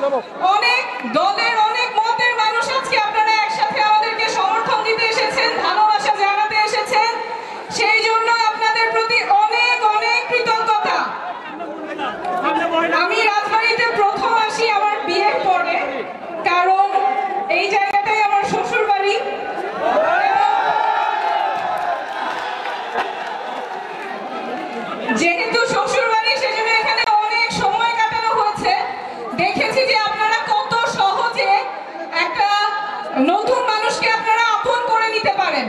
অনেক দলের অনেক মতের মানুষ আজকে আপনারা একসাথে আমাদেরকে সমর্থন দিতে এসেছেন, ভালোবাসা জানাতে এসেছেন, সেই জন্য আপনাদের প্রতি অনেক অনেক কৃতজ্ঞতা। আমি রাজবাড়িতে প্রথম আসি আমার বিয়ের পরে, কারণ এই জায়গাটাই আমার শ্বশুর বাড়ি। যেহেতু শ্বশুর বাড়ি সেজন্য এখানে অনেক সময় কাটানো হয়েছে। দেখেছি যে আপনারা কত সহজে একটা নতুন মানুষকে আপনারা আপন করে নিতে পারেন,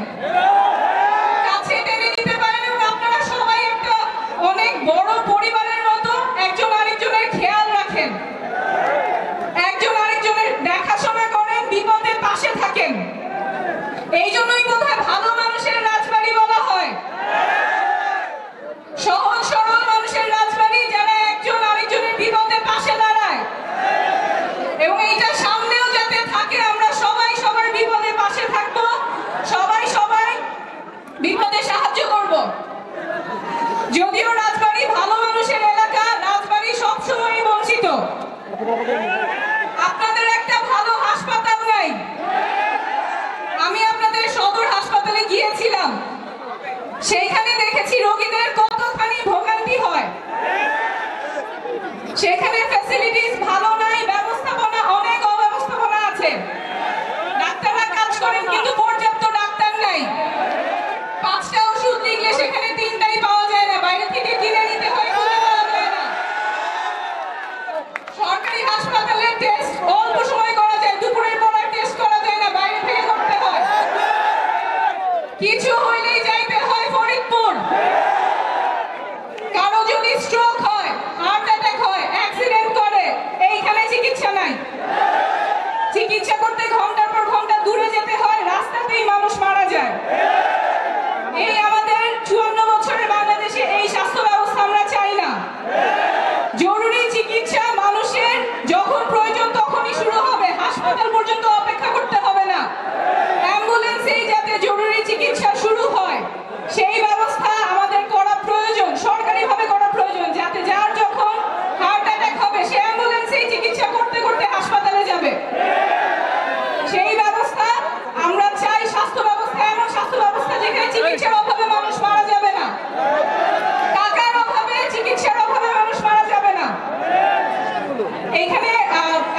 কাছে টেনে নিতে পারেন, এবং আপনারা সবাই একটা অনেক বড় পরিবারের মতো একজন আরেকজনের খেয়াল রাখেন, একজন আরেকজনের দেখাশোনা করেন, বিপদের পাশে থাকেন। এই জন্যই বোধহয় ভালো মানুষের রাজবাড়ি বলা হয়, সহজ সরল মানুষের রাজবাড়ি, যারা একজন আরেকজনের বিপদের পাশে দাঁড়ায়। এবং এইটা সামনেও যাতে থাকে, আমরা সবাই সবার বিপদের পাশে থাকবো, সবাই সবাই বিপদে সাহায্য করব। যদিও রাজবাড়ি ভালো মানুষের এলাকা, রাজবাড়ি সবসময় বঞ্চিত। আপনাদের একটা ভালো হাসপাতাল নাই। আমি আপনাদের সদর হাসপাতালে গিয়েছিলাম, সেইখানে দেখেছি রোগীদের কতখানি ভোগান্তি হয়। সেখানে ফ্যাসিলিটিস ভালো নাই, ব্যবস্থাপনা অনেক অব্যবস্থাপনা আছে। ডাক্তাররা কাজ করেন কিন্তু পর্যাপ্ত ডাক্তার নাই। 5টা ওষুধ লিখলে সেখানে 3টাই পাওয়া যায় না, বাইরে থেকে কিনে নিতে হয়, খুঁজে পাওয়া যায় না। সরকারি হাসপাতালে টেস্ট অল্প সময় করা যায়, দুপুরের পর আর টেস্ট করা যায় না, বাইরে থেকে করতে হয়। কিছু হইলেই যাইতে হয় ফরিদপুর। কারো যদি স্ট্রোক হয়, হার্ট অ্যাটাক হয়, অ্যাক্সিডেন্ট করে, এইখানে চিকিৎসা নাই। চিকিৎসা করতে ঘন্টার পর ঘন্টা দূরে যেতে হয়, রাস্তাতেই মানুষ মারা যায়। এই আমাদের 54 বছরের বাংলাদেশে এই স্বাস্থ্য ব্যবস্থা আমরা চাই না। জরুরি চিকিৎসা মানুষের যখন প্রয়োজন তখনই শুরু হবে, হাসপাতাল পর্যন্ত অপেক্ষা করতে হবে না। অ্যাম্বুলেন্সেই যাতে জরুরি চিকিৎসা শুরু হয়, সেই ব্যবস্থা আমাদের করা প্রয়োজন, সরকারিভাবে করা প্রয়োজন, যাতে যার যখন হার্ট অ্যাটাক হবে সে অ্যাম্বুলেন্সেই চিকিৎসা করতে করতে হাসপাতালে যাবে। সেই ব্যবস্থা আমরা চাই। স্বাস্থ্য ব্যবস্থা এমন স্বাস্থ্য ব্যবস্থা যেখানে চিকিৎসার অভাবে মানুষ মারা যাবে না, টাকার অভাবে, চিকিৎসার অভাবে মানুষ মারা যাবে না। এইখানে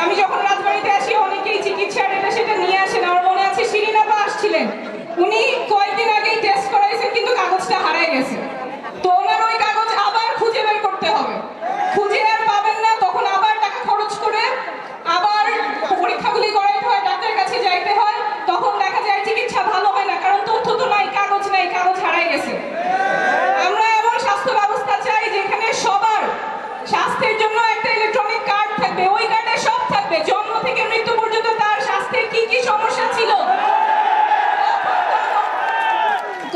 আমি যখন রাজবাড়িতে আসি অনেকেই চিকিৎসার এটা সেটা নিয়ে আসেন। আমার মনে আছে শিরিন আপা আসছিলেন, উনি কয়েকদিন আগেই টেস্ট করাইছেন কিন্তু কাগজটা হারায় গেছে। তো ওনার ওই কাগজ আবার খুঁজে বের করতে হবে, খুঁজে আর পাবেন না, তখন আবার টাকা খরচ করে আবার পরীক্ষাগুলি করাইতে হয়, ডাক্তারের কাছে যাইতে হয়, তখন দেখা যায় চিকিৎসা ভালো হয় না, কারণ তথ্য তো নাই, কাগজ নাই, কাগজ হারায় গেছে। আমরা এমন স্বাস্থ্য ব্যবস্থা চাই যেখানে সবার স্বাস্থ্যের জন্য একটা ইলেকট্রনিক কার্ড থাকবে, ওই কার্ডে সব থাকবে, জন্ম থেকে মৃত্যু পর্যন্ত তার স্বাস্থ্যের কি কি সমস্যা ছিল,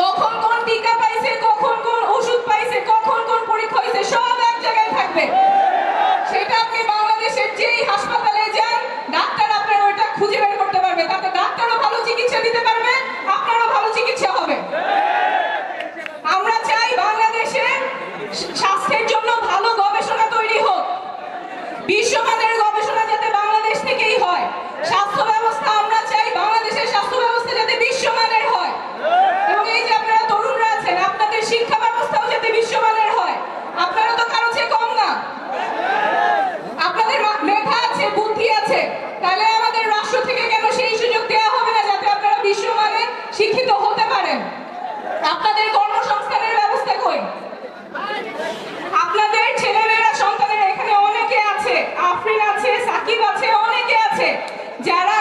কখন কোন টিকা পাইছে, কখন কোন ওষুধ পাইছে, কখন কোন পরীক্ষা হয়েছে, সব এক জায়গায় থাকবে। সেটা আপনি বাংলাদেশের যেই হাসপাতালে যান, ডাক্তার আপনার ওইটা খুঁজে বের করতে পারবে, তাতে ডাক্তারও ভালো চিকিৎসা দিতে পারবে, আপনারও ভালো চিকিৎসা হবে। আমরা চাই বাংলাদেশে স্বাস্থ্যের জন্য ভালো গবেষণা তৈরি হোক, বিশ্বমানের গবেষণা যাতে বাংলাদেশ থেকেই হয়। স্বাস্থ্য ব্যবস্থা আমরা চাই বাংলাদেশের স্বাস্থ্য ব্যবস্থা যাতে বিশ্বমানের হয়, এবং এই যে আপনারা তরুণরা আছেন, আপনাদের শিক্ষা ব্যবস্থাও যাতে বিশ্বমানের হয়। আপনারা তো কারো চেয়ে কম না, আপনাদের মেধা আছে, বুদ্ধি আছে, তাহলে আমাদের রাষ্ট্র থেকে কেন সেই সুযোগ দেওয়া হবে না যাতে আপনারা বিশ্বমানের শিক্ষিত হতে পারেন? আপনাদের কর্মসংস্থানের ব্যবস্থা কই? আপনাদের ছেলেমেয়েরা, সন্তানেরা এখানে অনেকে আছে, আফরিন আছে, সাকিব আছে, অনেকে আছে যারা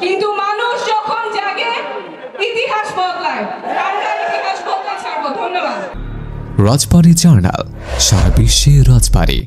কিন্তু মানুষ যখন জাগে ইতিহাস বদলায়। আমরা ইতিহাস বদলে ছাড়বো। ধন্যবাদ। রাজবাড়ী জার্নাল, সারা বিশ্বে রাজবাড়ী।